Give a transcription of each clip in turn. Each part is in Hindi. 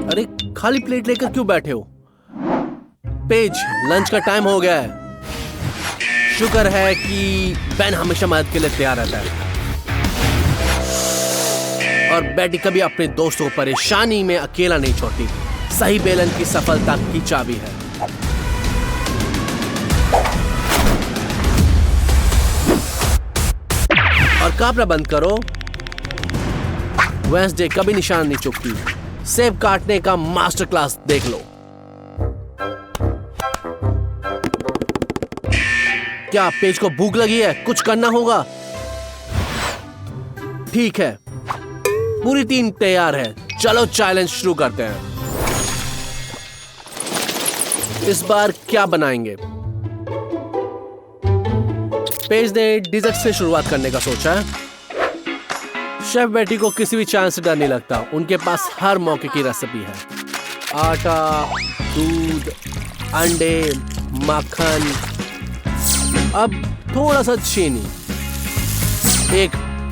अरे खाली प्लेट लेकर क्यों बैठे हो? पेज, लंच का टाइम हो गया है। शुक्र है कि बेन हमेशा मदद के लिए तैयार रहता है और बेटी कभी अपने दोस्तों को परेशानी में अकेला नहीं छोड़ती। सही बेलन की सफलता की चाबी है। और कापड़ा बंद करो। वेंसडे कभी निशान नहीं चुकती। सेब काटने का मास्टर क्लास देख लो। क्या पेज को भूख लगी है? कुछ करना होगा। ठीक है, पूरी टीम तैयार है। चलो चैलेंज शुरू करते हैं। इस बार क्या बनाएंगे? पेज ने डिजर्ट से शुरुआत करने का सोचा है। शेफ बेटी को किसी भी चांस से डर नहीं लगता। उनके पास हर मौके की रेसिपी है। आटा, दूध, अंडे, मक्खन, अब थोड़ा सा चीनी। एक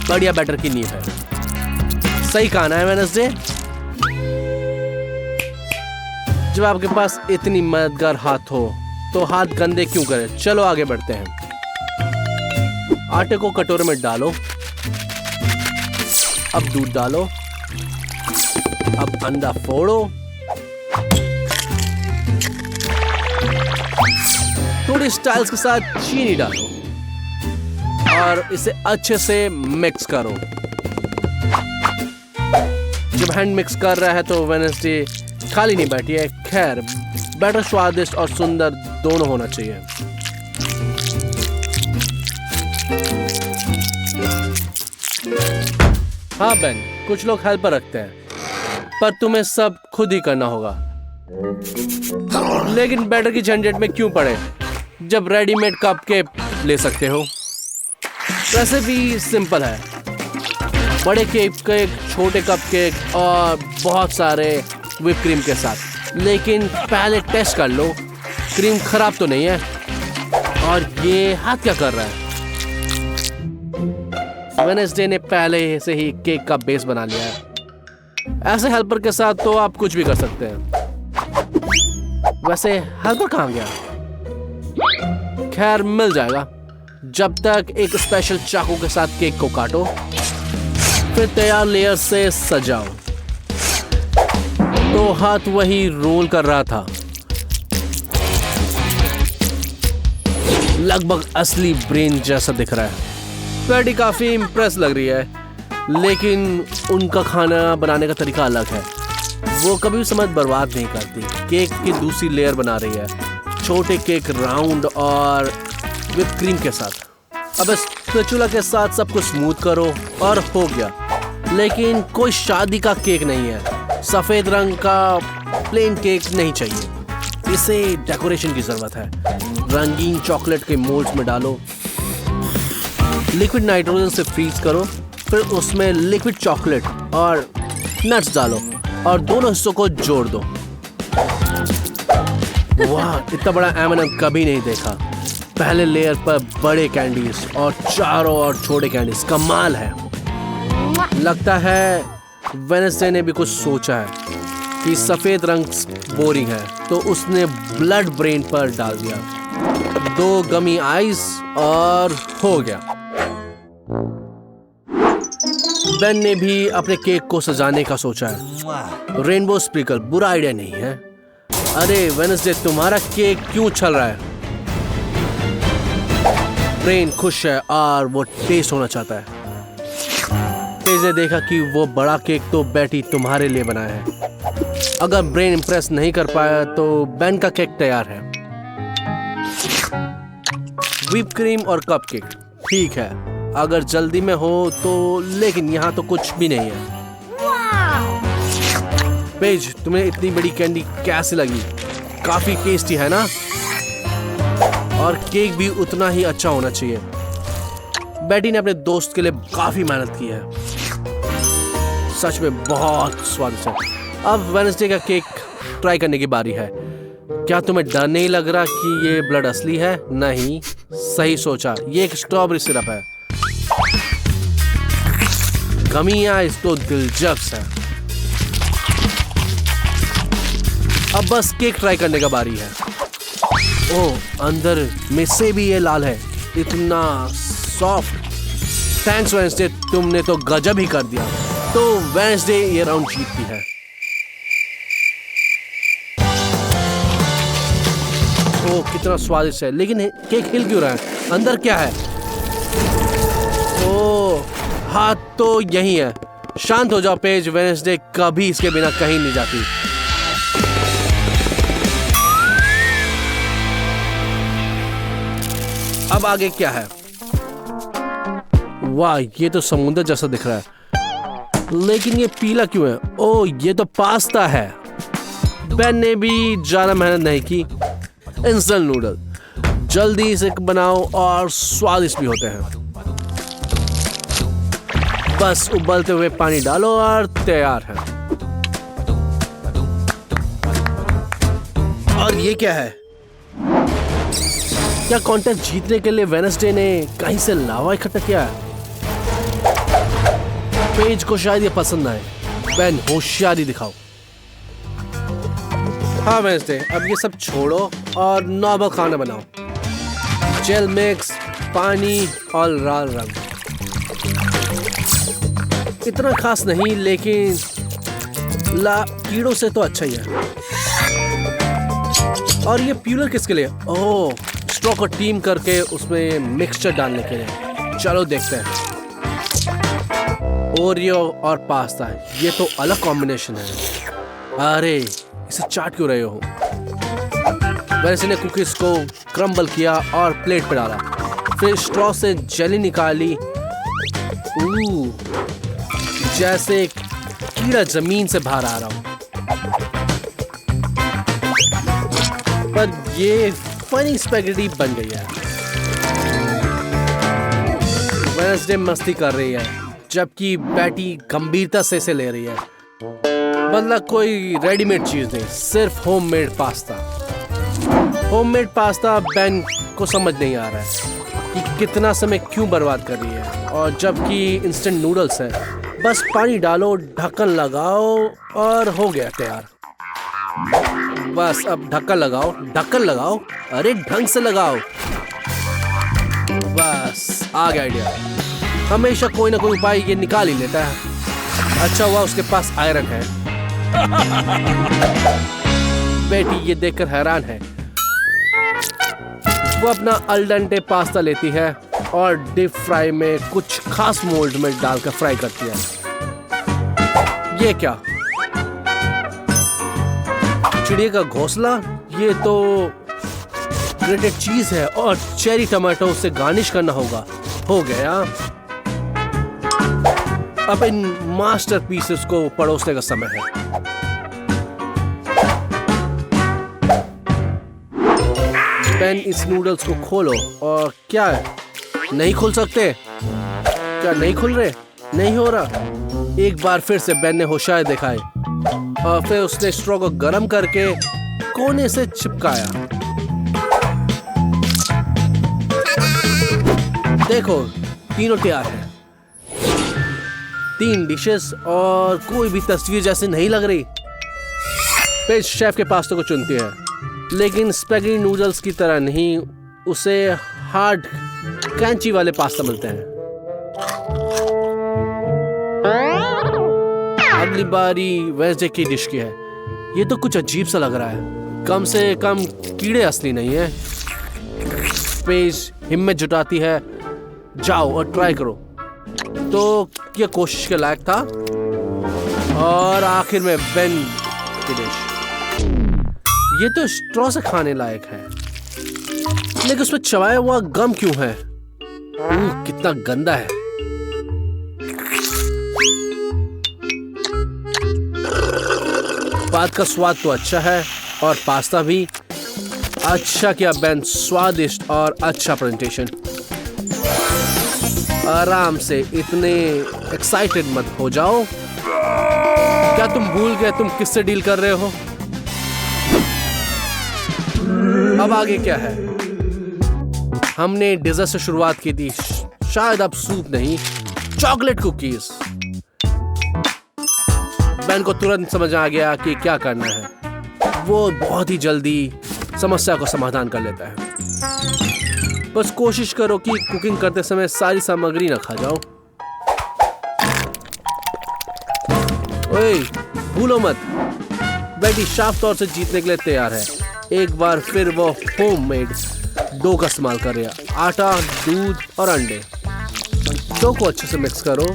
बढ़िया बैटर की नींव है। सही कहा ना वेडनेसडे? जब आपके पास इतनी मददगार हाथ हो तो हाथ गंदे क्यों करें? चलो आगे बढ़ते हैं। आटे को कटोरे में डालो। अब दूध डालो। अब अंडा फोड़ो। थोड़ी स्टाइल्स के साथ चीनी डालो और इसे अच्छे से मिक्स करो। जब हैंड मिक्स कर रहा है तो वेडनेसडे खाली नहीं बैठी है। खैर, बैटर स्वादिष्ट और सुंदर दोनों होना चाहिए। हाँ बेन, कुछ लोग हेल्पर रखते हैं पर तुम्हें सब खुद ही करना होगा। लेकिन बैटर की झंझट में क्यों पड़े जब रेडीमेड कपकेक ले सकते हो? रेसिपी सिंपल है। बड़े केक, छोटे कपकेक और बहुत सारे व्हिप क्रीम के साथ। लेकिन पहले टेस्ट कर लो, क्रीम खराब तो नहीं है। और ये हाथ क्या कर रहा है? वेडनेसडे ने पहले से ही केक का बेस बना लिया है। ऐसे हेल्पर के साथ तो आप कुछ भी कर सकते हैं। वैसे हेल्पर कहाँ गया? खैर, मिल जाएगा। जब तक एक स्पेशल चाकू के साथ केक को काटो, फिर तैयार लेयर से सजाओ। तो हाथ वही रोल कर रहा था। लगभग असली ब्रेन जैसा दिख रहा है। बेटी काफी इम्प्रेस लग रही है, लेकिन उनका खाना बनाने का तरीका अलग है। वो कभी भी समय बर्बाद नहीं करती। केक की दूसरी लेयर बना रही है, छोटे केक राउंड और व्हिप क्रीम के साथ। अब स्पैचुला के साथ सब कुछ स्मूथ करो और हो गया। लेकिन कोई शादी का केक नहीं है। सफेद रंग का प्लेन केक नहीं चाहिए। इसे डेकोरेशन की जरूरत है। रंगीन चॉकलेट के मोल्ड्स में डालो। लिक्विड नाइट्रोजन से फ्रीज करो। फिर उसमें लिक्विड चॉकलेट और नट्स डालो और दोनों हिस्सों को जोड़ दो। वाह, इतना बड़ा M&M कभी नहीं देखा। पहले लेयर पर बड़े कैंडीज और चारों ओर छोटे कैंडीज। कमाल है। लगता है वेडनेसडे ने भी कुछ सोचा है कि सफेद रंग बोरिंग है, तो उसने ब्लड ब्रेन पर डाल दिया। 2 गमी आइस और हो गया। बेन ने भी अपने केक को सजाने का सोचा है। रेनबो स्प्रिंकल बुरा आइडिया नहीं है। अरे वेडनेसडे, तुम्हारा केक क्यों उछल रहा है? ब्रेन खुश है और वो टेस्ट होना चाहता है। पेज ने देखा कि वो बड़ा केक तो बेटी तुम्हारे लिए बनाया है। अगर ब्रेन इंप्रेस नहीं कर पाया तो बेन का केक तैयार है। व्हिप क्रीम और कपकेक ठीक है अगर जल्दी में हो तो, लेकिन यहाँ तो कुछ भी नहीं है। पेज, तुम्हें इतनी बड़ी कैंडी कैसी लगी? काफी टेस्टी है ना? और केक भी उतना ही अच्छा होना चाहिए। बेटी ने अपने दोस्त के लिए काफी मेहनत की है। सच में बहुत स्वादिष्ट है। अब वेडनेसडे का केक ट्राई करने की बारी है। क्या तुम्हें डर नहीं लग रहा कि ये ब्लड असली है? नहीं, सही सोचा, ये एक स्ट्रॉबेरी सिरप है। गमी आइस तो दिलचस्प है। अब बस केक ट्राई करने का बारी है। ओह, अंदर में से भी ये लाल है, इतना सॉफ्ट। थैंक्स वेडनेसडे, तुमने तो गजब ही कर दिया। तो वेडनेसडे ये राउंड जीतती है। ओह, कितना स्वादिष्ट है, लेकिन केक हिल क्यों रहा है? अंदर क्या है? ओह, हाथ तो यही है। शांत हो जाओ पेज, वेडनेसडे कभी इसके बिना कहीं नहीं जाती। अब आगे क्या है? वाह, ये तो समुद्र जैसा दिख रहा है, लेकिन ये पीला क्यों है? ओह, ये तो पास्ता है। बेन ने भी ज्यादा मेहनत नहीं की। इंस्टेंट नूडल, जल्दी से बनाओ और स्वादिष्ट भी होते हैं। बस उबलते हुए पानी डालो और तैयार है। और ये क्या है? क्या कॉन्टेस्ट जीतने के लिए वेडनेसडे ने कहीं से लावा इकट्ठा किया है? पेज को शायद ये पसंद आए। बेन, होशियारी दिखाओ। हाँ वेडनेसडे, अब ये सब छोड़ो और नॉर्मल खाना बनाओ। जेल मिक्स, पानी और लाल रंग। इतना खास नहीं, लेकिन कीड़ों से तो अच्छा ही है। और ये प्यूलर किसके लिए? ओह, स्ट्रॉ को टीम करके उसमें मिक्सचर डालने के लिए। चलो देखते हैं। ओरियो और पास्ता, ये तो अलग कॉम्बिनेशन है। अरे, इसे चाट क्यों रहे हो? वैसे ने कुकीज को क्रम्बल किया और प्लेट पर डाला, फिर स्ट्रॉ से जेली निकाली। जैसे कीड़ा जमीन से बाहर आ रहा हूं। पर ये फनी स्पैगेटी बन गई है। वेडनेसडे मस्ती कर रही है, जबकि बैटी गंभीरता से इसे ले रही है। मतलब कोई रेडीमेड चीज नहीं, सिर्फ homemade pasta. Homemade pasta Ben को समझ नहीं आ रहा है कि कितना समय क्यों बर्बाद कर रही है, और जबकि इंस्टेंट नूडल्स है, बस पानी डालो, ढक्कन लगाओ और हो गया तैयार। बस अब ढक्कन लगाओ, ढक्कन लगाओ, अरे ढंग से लगाओ। बस आ गया आइडिया। हमेशा कोई ना कोई उपाय ये निकाल ही लेता है। अच्छा हुआ उसके पास आयरन है। बेटी ये देखकर हैरान है। वो अपना अल डेंटे पास्ता लेती है और डीप फ्राई में कुछ खास मोल्ड में डालकर फ्राई करती है। ये क्या? चिड़िया का घोंसला? ये तो ग्रेटेड चीज है और चेरी टमाटो से गार्निश करना होगा। हो गया। अब इन मास्टरपीसेस को परोसने का समय है। बेन, इस नूडल्स को खोलो। और क्या है? नहीं खोल सकते? क्या नहीं खुल रहे? नहीं हो रहा? एक बार फिर से बेन ने होशियारी दिखाई और फिर उसने स्ट्रॉ को गर्म करके कोने से चिपकाया। देखो, तीनों तैयार हैं। 3 डिशेस और कोई भी तस्वीर जैसी नहीं लग रही। पेज शेफ के पास्ता को चुनती है, लेकिन स्पैगेटी नूडल्स की तरह नहीं, उसे हार्ड क्रंची वाले पास्ता मिलते हैं। अगली बारी वेडनेसडे की डिश की है। ये तो कुछ अजीब सा लग रहा है। कम से कम कीड़े असली नहीं है। पेज हिम्मत जुटाती है। जाओ और ट्राई करो। तो ये कोशिश के लायक था। और आखिर में बेन की डिश। ये तो स्ट्रॉ से खाने लायक है, लेकिन उसमें चबाया हुआ गम क्यों है? कितना गंदा है। बात का स्वाद तो अच्छा है और पास्ता भी अच्छा किया बेन, स्वादिष्ट और अच्छा प्रेजेंटेशन। आराम से, इतने एक्साइटेड मत हो जाओ। क्या तुम भूल गए तुम किससे डील कर रहे हो? अब आगे क्या है? हमने डिजर्ट से शुरुआत की थी, शायद अब सूप नहीं, चॉकलेट कुकीज। बेन को तुरंत समझ आ गया कि क्या करना है। वो बहुत ही जल्दी समस्या का समाधान कर लेता है। बस कोशिश करो कि कुकिंग करते समय सारी सामग्री न खा जाओ। ओए, भूलो मत, बेटी साफ तौर से जीतने के लिए तैयार है। एक बार फिर वो होममेड डो का इस्तेमाल कर रही है। आटा, दूध और अंडे। डो को अच्छे से मिक्स करो,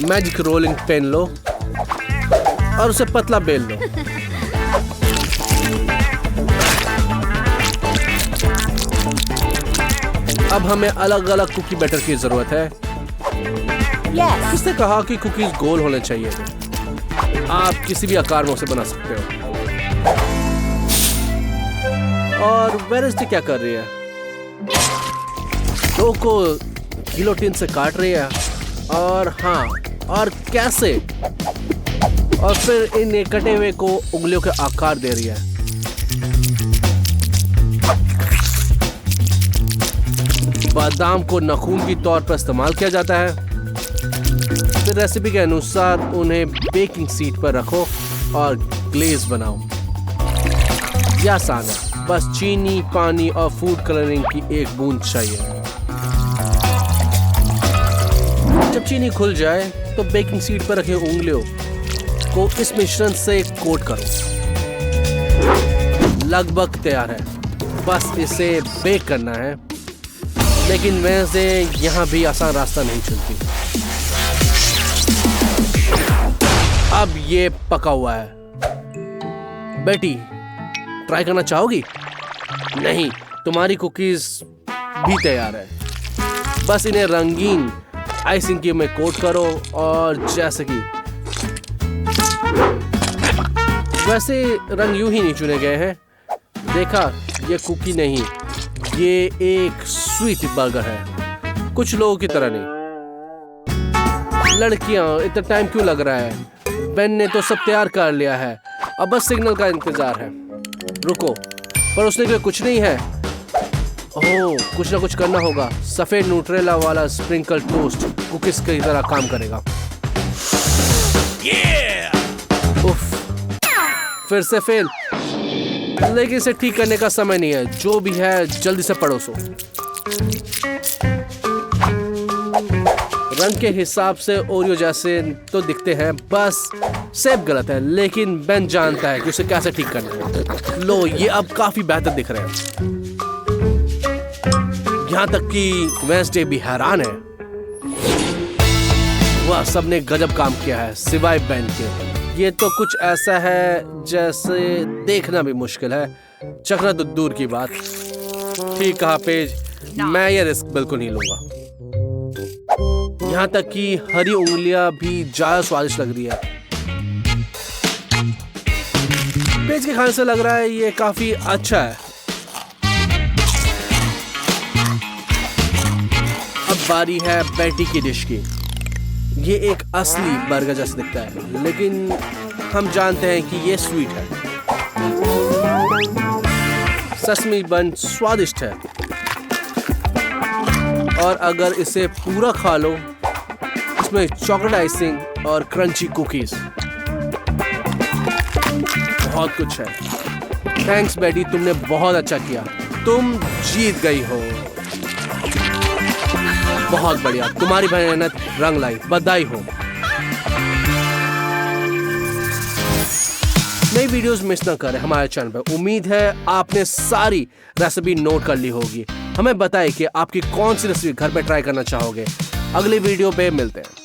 मैजिक रोलिंग पेन लो और उसे पतला बेल लो। अब हमें अलग अलग कुकी बैटर की जरूरत है। किसने कहा कि कुकीज गोल होने चाहिए? आप किसी भी आकार में उसे बना सकते हो। और वेडनेसडे क्या कर रही है? डो को गिलोटिन से काट रही है। और हाँ, और कैसे? और फिर इन कटे हुए को उंगलियों के आकार दे रही है। बादाम को नाखून के तौर पर इस्तेमाल किया जाता है। फिर रेसिपी के अनुसार उन्हें बेकिंग शीट पर रखो और ग्लेज बनाओ। यह आसान है, बस चीनी, पानी और फूड कलरिंग की एक बूंद चाहिए। जब चीनी खुल जाए तो बेकिंग शीट पर रखे उंगलियों को इस मिश्रण से कोट करो। लगभग तैयार है, बस इसे बेक करना है। लेकिन वैसे यहाँ भी आसान रास्ता नहीं चलती। अब ये पका हुआ है। बेटी, ट्राई करना चाहोगी? नहीं, तुम्हारी कुकीज भी तैयार है। बस इन्हें रंगीन आइसिंग की में कोट करो और जैसे कि वैसे रंग यूं ही नहीं चुने गए हैं। देखा, ये कुकी नहीं, ये एक स्वीट बर्गर है, कुछ लोगों की तरह नहीं। लड़कियां, इतना टाइम क्यों लग रहा है? बेन ने तो सब तैयार कर लिया है, अब बस सिग्नल का इंतजार है। रुको, पर उसने कोई कुछ नहीं है। ओह, कुछ ना कुछ करना होगा। सफेद न्यूट्रेला वाला स्प्रिंकल टोस्ट कुकीज की तरह काम करेगा। उफ, फिर से फेल। लेकिन इसे ठीक करने का समय नहीं है। जो भी है जल्दी से परोसो। रंग के हिसाब से ओरियो जैसे तो दिखते हैं, बस शेप गलत है। लेकिन बेन जानता है कि उसे कैसे ठीक करना है। लो, ये अब काफी बेहतर दिख रहे हैं। यहाँ तक कि वेडनेसडे भी हैरान है। वह सबने गजब काम किया है सिवाय बेन के। ये तो कुछ ऐसा है जैसे देखना भी मुश्किल है, चखना तो दूर की बात। ठीक कहा पेज, मैं ये रिस्क बिल्कुल नहीं लूंगा। यहाँ तक कि हरी उंगलियां भी ज्यादा स्वादिष्ट लग रही है। पेज के खाने से लग रहा है ये काफी अच्छा है। अब बारी है बेटी की डिश की। ये एक असली बर्गर जैसा दिखता है, लेकिन हम जानते हैं कि ये स्वीट है। सेसमी बन स्वादिष्ट है, और अगर इसे पूरा खा लो, इसमें चॉकलेट आइसिंग और क्रंची कुकीज, बहुत कुछ है। थैंक्स बेटी, तुमने बहुत अच्छा किया। तुम जीत गई हो। बहुत बढ़िया, तुम्हारी मेहनत रंग लाई, बधाई हो। नई वीडियोस मिस ना करें हमारे चैनल पर। उम्मीद है आपने सारी रेसिपी नोट कर ली होगी। हमें बताएं कि आपकी कौन सी रेसिपी घर पे ट्राई करना चाहोगे। अगली वीडियो पे मिलते हैं।